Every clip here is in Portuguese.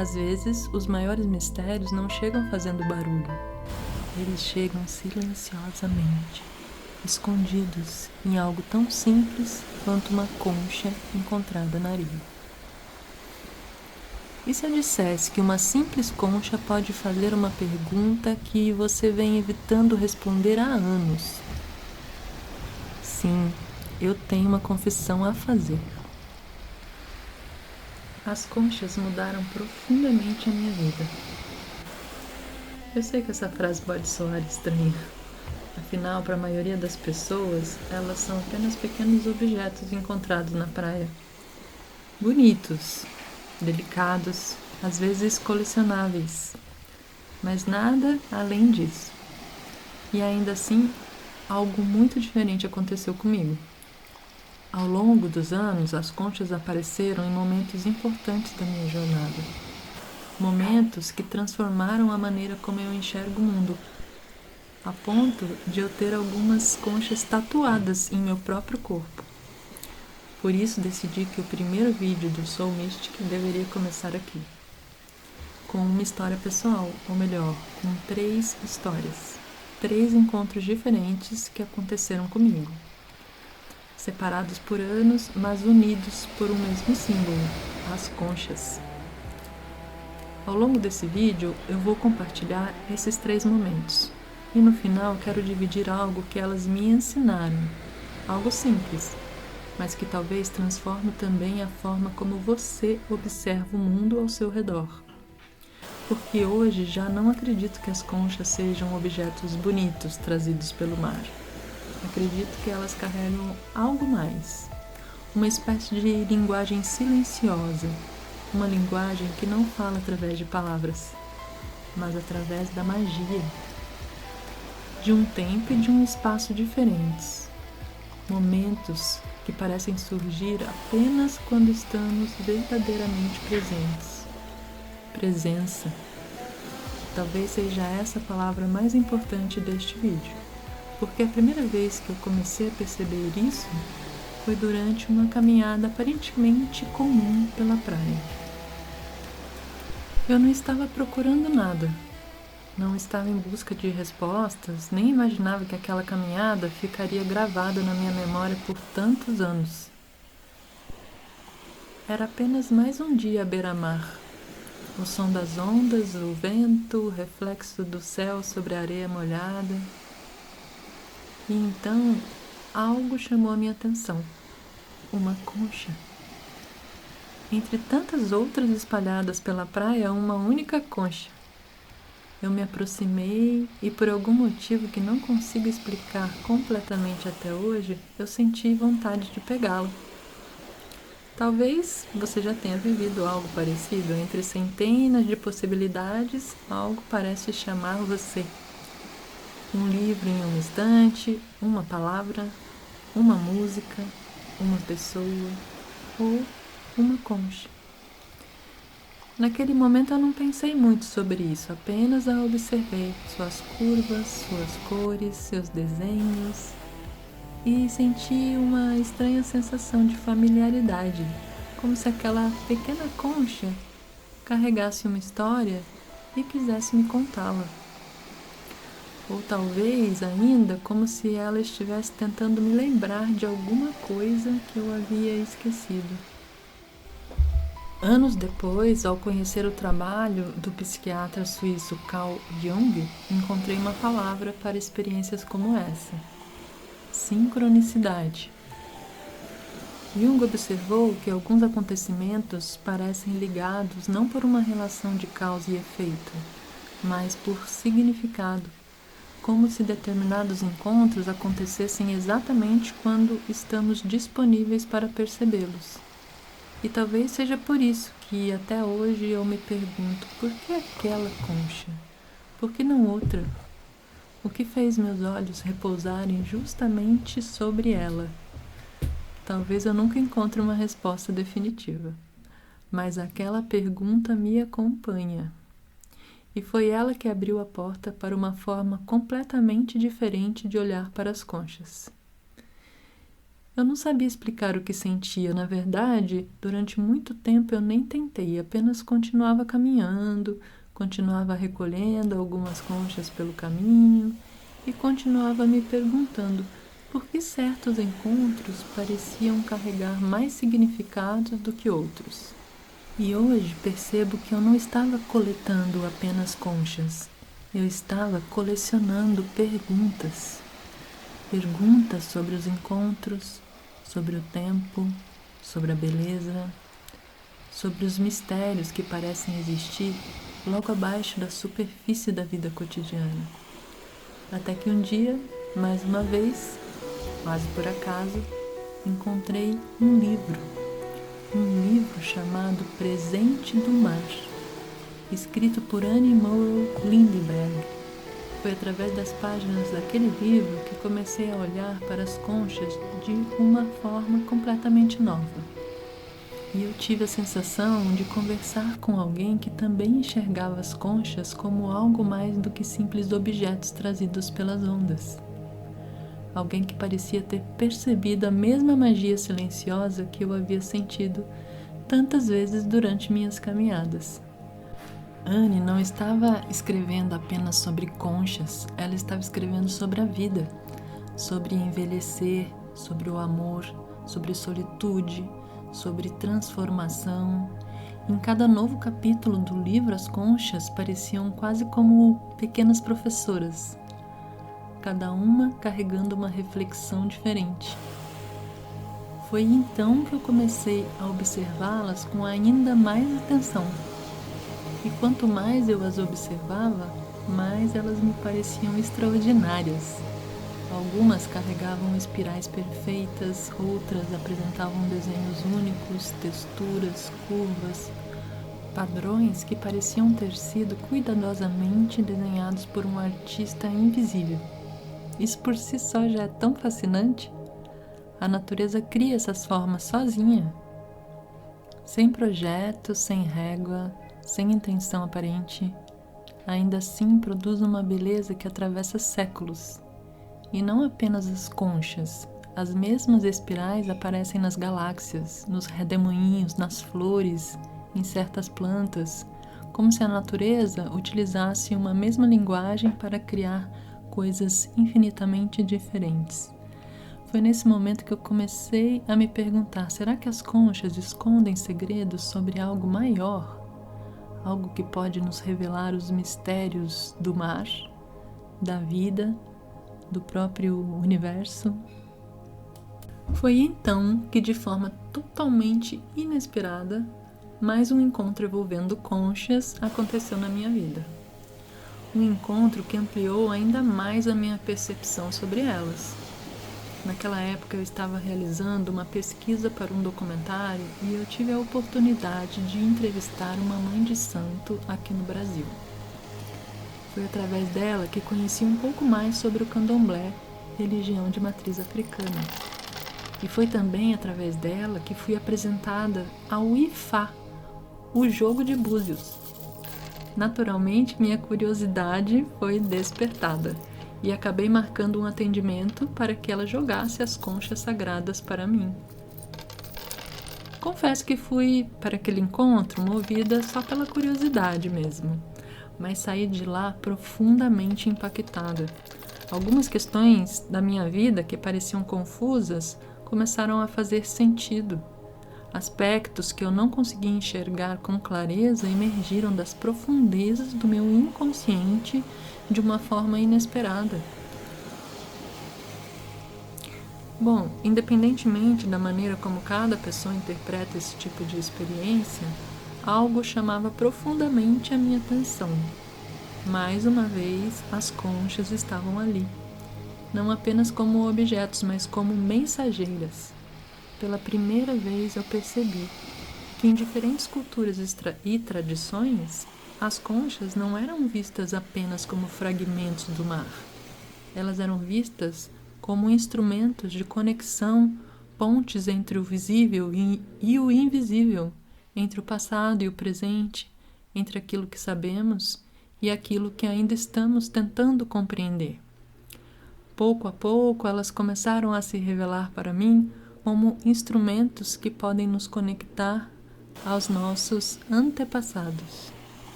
Às vezes, os maiores mistérios não chegam fazendo barulho. Eles chegam silenciosamente, escondidos em algo tão simples quanto uma concha encontrada na areia. E se eu dissesse que uma simples concha pode fazer uma pergunta que você vem evitando responder há anos? Sim, eu tenho uma confissão a fazer. As conchas mudaram profundamente a minha vida. Eu sei que essa frase pode soar estranha. Afinal, para a maioria das pessoas, elas são apenas pequenos objetos encontrados na praia. Bonitos, delicados, às vezes colecionáveis, mas nada além disso. E ainda assim, algo muito diferente aconteceu comigo. Ao longo dos anos, as conchas apareceram em momentos importantes da minha jornada. Momentos que transformaram a maneira como eu enxergo o mundo, a ponto de eu ter algumas conchas tatuadas em meu próprio corpo. Por isso decidi que o primeiro vídeo do Soul Mystic deveria começar aqui, com uma história pessoal, ou melhor, com 3 histórias, 3 encontros diferentes que aconteceram comigo, separados por anos, mas unidos por um mesmo símbolo, as conchas. Ao longo desse vídeo, eu vou compartilhar esses 3 momentos, e no final quero dividir algo que elas me ensinaram, algo simples, mas que talvez transforme também a forma como você observa o mundo ao seu redor. Porque hoje já não acredito que as conchas sejam objetos bonitos trazidos pelo mar. Acredito que elas carregam algo mais, uma espécie de linguagem silenciosa, uma linguagem que não fala através de palavras, mas através da magia, de um tempo e de um espaço diferentes, momentos que parecem surgir apenas quando estamos verdadeiramente presentes. Presença. Talvez seja essa a palavra mais importante deste vídeo, porque a primeira vez que eu comecei a perceber isso foi durante uma caminhada aparentemente comum pela praia. Eu não estava procurando nada, não estava em busca de respostas, nem imaginava que aquela caminhada ficaria gravada na minha memória por tantos anos. Era apenas mais um dia à beira-mar. O som das ondas, o vento, o reflexo do céu sobre a areia molhada. E então, algo chamou a minha atenção. Uma concha. Entre tantas outras espalhadas pela praia, uma única concha. Eu me aproximei e, por algum motivo que não consigo explicar completamente até hoje, eu senti vontade de pegá-la. Talvez você já tenha vivido algo parecido. Entre centenas de possibilidades, algo parece chamar você. Um livro em um instante, uma palavra, uma música, uma pessoa ou uma concha. Naquele momento eu não pensei muito sobre isso, apenas a observei, suas curvas, suas cores, seus desenhos, e senti uma estranha sensação de familiaridade, como se aquela pequena concha carregasse uma história e quisesse me contá-la. Ou talvez ainda como se ela estivesse tentando me lembrar de alguma coisa que eu havia esquecido. Anos depois, ao conhecer o trabalho do psiquiatra suíço Carl Jung, encontrei uma palavra para experiências como essa: sincronicidade. Jung observou que alguns acontecimentos parecem ligados não por uma relação de causa e efeito, mas por significado, como se determinados encontros acontecessem exatamente quando estamos disponíveis para percebê-los. E talvez seja por isso que até hoje eu me pergunto: por que aquela concha? Por que não outra? O que fez meus olhos repousarem justamente sobre ela? Talvez eu nunca encontre uma resposta definitiva, mas aquela pergunta me acompanha. E foi ela que abriu a porta para uma forma completamente diferente de olhar para as conchas. Eu não sabia explicar o que sentia. Na verdade, durante muito tempo eu nem tentei, apenas continuava caminhando, continuava recolhendo algumas conchas pelo caminho e continuava me perguntando por que certos encontros pareciam carregar mais significados do que outros. E hoje percebo que eu não estava coletando apenas conchas, eu estava colecionando perguntas. Perguntas sobre os encontros, sobre o tempo, sobre a beleza, sobre os mistérios que parecem existir logo abaixo da superfície da vida cotidiana. Até que um dia, mais uma vez, quase por acaso, encontrei um livro chamado Presente do Mar, escrito por Annie Morrow Lindbergh. Foi através das páginas daquele livro que comecei a olhar para as conchas de uma forma completamente nova. E eu tive a sensação de conversar com alguém que também enxergava as conchas como algo mais do que simples objetos trazidos pelas ondas. Alguém que parecia ter percebido a mesma magia silenciosa que eu havia sentido tantas vezes durante minhas caminhadas. Annie não estava escrevendo apenas sobre conchas, ela estava escrevendo sobre a vida, sobre envelhecer, sobre o amor, sobre solitude, sobre transformação. Em cada novo capítulo do livro, as conchas pareciam quase como pequenas professoras, cada uma carregando uma reflexão diferente. Foi então que eu comecei a observá-las com ainda mais atenção. E quanto mais eu as observava, mais elas me pareciam extraordinárias. Algumas carregavam espirais perfeitas, outras apresentavam desenhos únicos, texturas, curvas, padrões que pareciam ter sido cuidadosamente desenhados por um artista invisível. Isso por si só já é tão fascinante. A natureza cria essas formas sozinha, sem projeto, sem régua, sem intenção aparente. Ainda assim produz uma beleza que atravessa séculos. E não apenas as conchas, as mesmas espirais aparecem nas galáxias, nos redemoinhos, nas flores, em certas plantas, como se a natureza utilizasse uma mesma linguagem para criar coisas infinitamente diferentes. Foi nesse momento que eu comecei a me perguntar: será que as conchas escondem segredos sobre algo maior? Algo que pode nos revelar os mistérios do mar, da vida, do próprio universo? Foi então que, de forma totalmente inesperada, mais um encontro envolvendo conchas aconteceu na minha vida. Um encontro que ampliou ainda mais a minha percepção sobre elas. Naquela época eu estava realizando uma pesquisa para um documentário e eu tive a oportunidade de entrevistar uma mãe de santo aqui no Brasil. Foi através dela que conheci um pouco mais sobre o candomblé, religião de matriz africana. E foi também através dela que fui apresentada ao Ifá, o jogo de búzios. Naturalmente, minha curiosidade foi despertada e acabei marcando um atendimento para que ela jogasse as conchas sagradas para mim. Confesso que fui para aquele encontro movida só pela curiosidade mesmo, mas saí de lá profundamente impactada. Algumas questões da minha vida que pareciam confusas começaram a fazer sentido. Aspectos que eu não conseguia enxergar com clareza emergiram das profundezas do meu inconsciente de uma forma inesperada. Bom, independentemente da maneira como cada pessoa interpreta esse tipo de experiência, algo chamava profundamente a minha atenção. Mais uma vez, as conchas estavam ali, não apenas como objetos, mas como mensageiras. Pela primeira vez eu percebi que em diferentes culturas e tradições, as conchas não eram vistas apenas como fragmentos do mar. Elas eram vistas como instrumentos de conexão, pontes entre o visível e o invisível, entre o passado e o presente, entre aquilo que sabemos e aquilo que ainda estamos tentando compreender. Pouco a pouco, elas começaram a se revelar para mim como instrumentos que podem nos conectar aos nossos antepassados.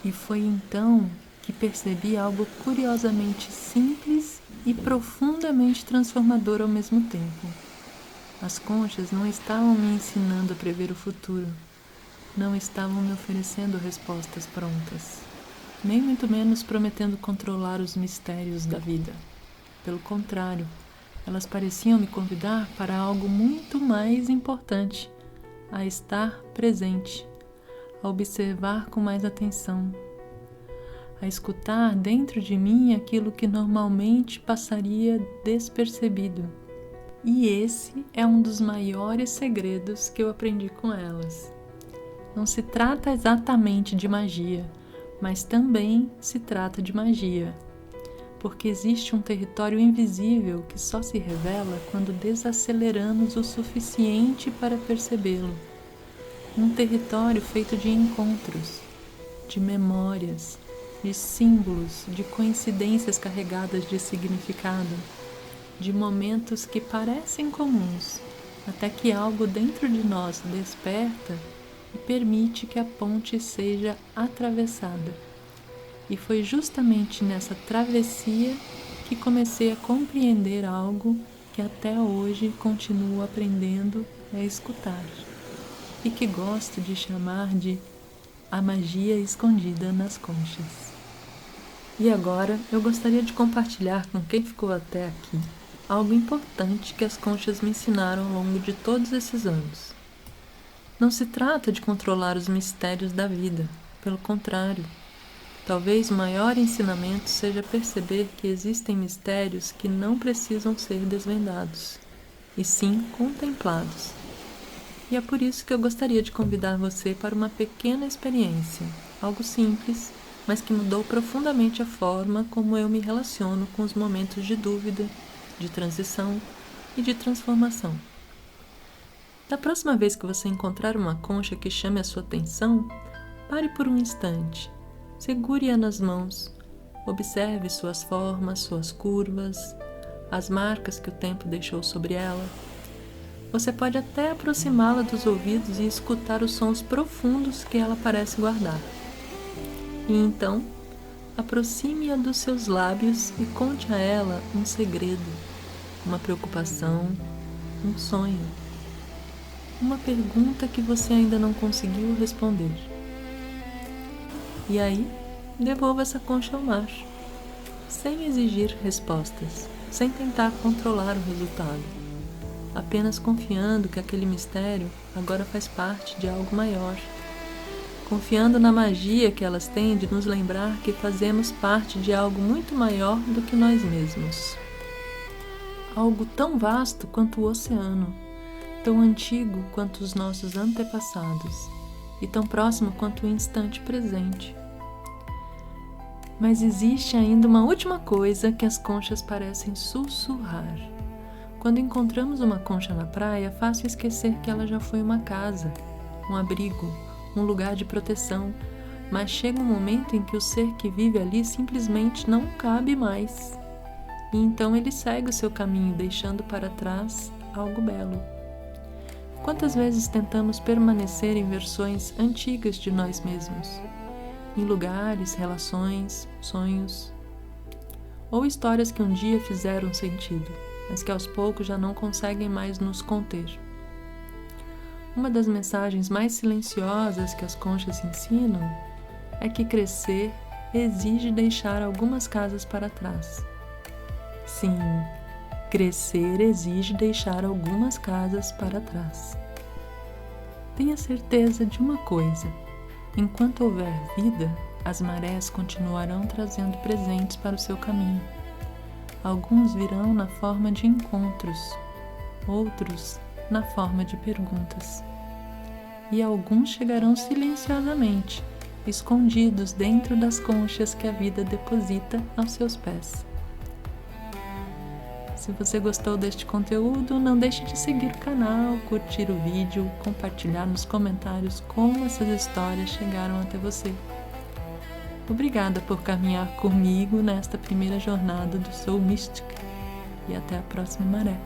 E foi então que percebi algo curiosamente simples e profundamente transformador ao mesmo tempo. As conchas não estavam me ensinando a prever o futuro, não estavam me oferecendo respostas prontas, nem muito menos prometendo controlar os mistérios da vida. Pelo contrário, elas pareciam me convidar para algo muito mais importante, a estar presente, a observar com mais atenção, a escutar dentro de mim aquilo que normalmente passaria despercebido. E esse é um dos maiores segredos que eu aprendi com elas. Não se trata exatamente de magia, mas também se trata de magia, porque existe um território invisível que só se revela quando desaceleramos o suficiente para percebê-lo. Um território feito de encontros, de memórias, de símbolos, de coincidências carregadas de significado, de momentos que parecem comuns, até que algo dentro de nós desperta e permite que a ponte seja atravessada. E foi justamente nessa travessia que comecei a compreender algo que até hoje continuo aprendendo a escutar, e que gosto de chamar de a magia escondida nas conchas. E agora eu gostaria de compartilhar com quem ficou até aqui algo importante que as conchas me ensinaram ao longo de todos esses anos. Não se trata de controlar os mistérios da vida, pelo contrário. Talvez o maior ensinamento seja perceber que existem mistérios que não precisam ser desvendados, e sim contemplados. E é por isso que eu gostaria de convidar você para uma pequena experiência, algo simples, mas que mudou profundamente a forma como eu me relaciono com os momentos de dúvida, de transição e de transformação. Da próxima vez que você encontrar uma concha que chame a sua atenção, pare por um instante, segure-a nas mãos, observe suas formas, suas curvas, as marcas que o tempo deixou sobre ela. Você pode até aproximá-la dos ouvidos e escutar os sons profundos que ela parece guardar. E então, aproxime-a dos seus lábios e conte a ela um segredo, uma preocupação, um sonho, uma pergunta que você ainda não conseguiu responder. E aí, devolva essa concha ao mar, sem exigir respostas, sem tentar controlar o resultado, apenas confiando que aquele mistério agora faz parte de algo maior, confiando na magia que elas têm de nos lembrar que fazemos parte de algo muito maior do que nós mesmos. Algo tão vasto quanto o oceano, tão antigo quanto os nossos antepassados e tão próximo quanto o instante presente. Mas existe ainda uma última coisa que as conchas parecem sussurrar. Quando encontramos uma concha na praia, é fácil esquecer que ela já foi uma casa, um abrigo, um lugar de proteção, mas chega um momento em que o ser que vive ali simplesmente não cabe mais. E então ele segue o seu caminho, deixando para trás algo belo. Quantas vezes tentamos permanecer em versões antigas de nós mesmos? Em lugares, relações, sonhos, ou histórias que um dia fizeram sentido, mas que aos poucos já não conseguem mais nos conter. Uma das mensagens mais silenciosas que as conchas ensinam é que crescer exige deixar algumas casas para trás. Sim, crescer exige deixar algumas casas para trás. Tenha certeza de uma coisa: enquanto houver vida, as marés continuarão trazendo presentes para o seu caminho. Alguns virão na forma de encontros, outros na forma de perguntas. E alguns chegarão silenciosamente, escondidos dentro das conchas que a vida deposita aos seus pés. Se você gostou deste conteúdo, não deixe de seguir o canal, curtir o vídeo, compartilhar nos comentários como essas histórias chegaram até você. Obrigada por caminhar comigo nesta primeira jornada do Soul Mystic e até a próxima maré.